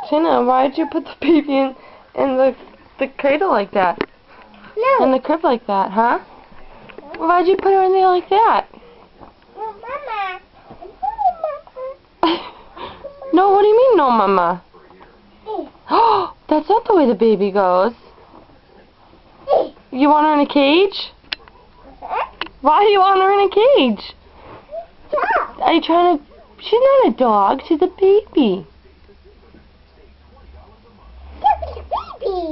Shayna, why'd you put the baby in the cradle like that? No. In the crib like that, huh? Why'd you put her in there like that? No, Mama. No, what do you mean, no, Mama? Oh, that's not the way the baby goes. You want her in a cage? Why do you want her in a cage? Are you trying to... She's not a dog, she's a baby.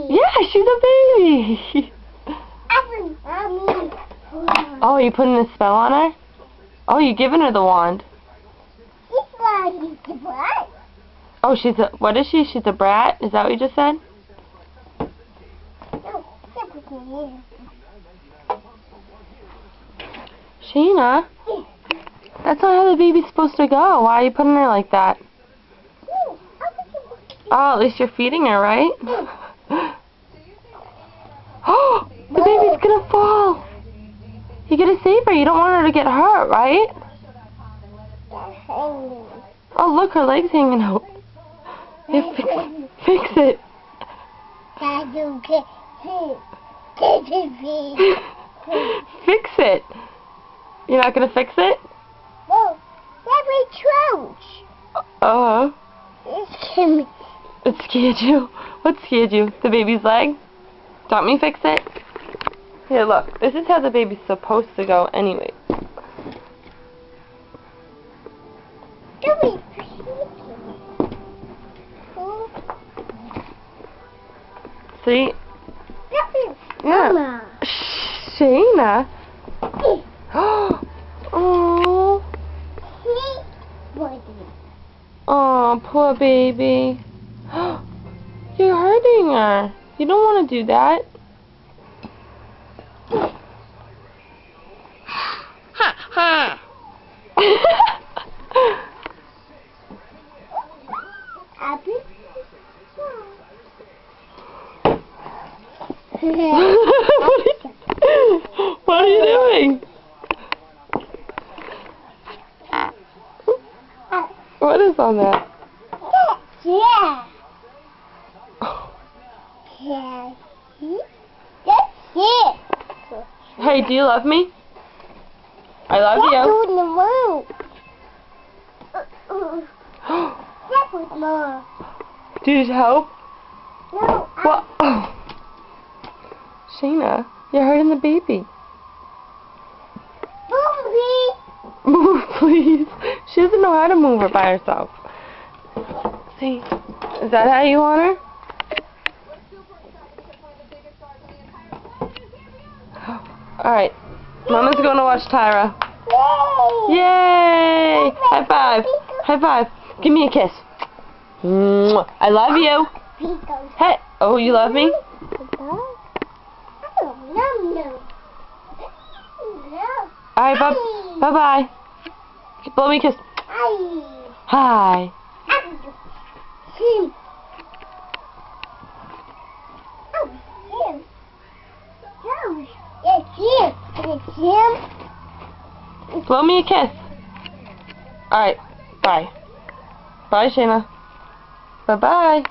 Yeah, she's a baby. Oh, you putting a spell on her? Oh, you giving her the wand. Oh, she's a... What is she? She's a brat? Is that what you just said? Shayna, that's not how the baby's supposed to go. Why are you putting her like that? Oh, at least you're feeding her, right? Oh, the baby's gonna fall. You gotta save her. You don't want her to get hurt, right? Oh, look, her leg's hanging out. Yeah, fix it. Fix it. You're not gonna fix it? No, that's my trunk. It scared you. What scared you? The baby's leg? Don't me fix it? Here, look. This is how the baby's supposed to go anyway. See? Yeah. Shayna. Oh. Oh, poor baby. You're hurting her. You don't want to do that. Ha ha. What are you doing? What is on that? Yeah. That's it. Hey, do you love me? I love you. That's the move. Do you need help? No. What? Oh. Shayna, you're hurting the baby. Move, please. She doesn't know how to move her by herself. See, is that how you want her? Alright, Mama's going to watch Tyra. Yay! High five. High five. Give me a kiss. I love you. Hey, oh, you love me? Alright, bye-bye. Blow me a kiss. Hi. Blow me a kiss. Alright, bye. Bye, Shayna. Bye-bye.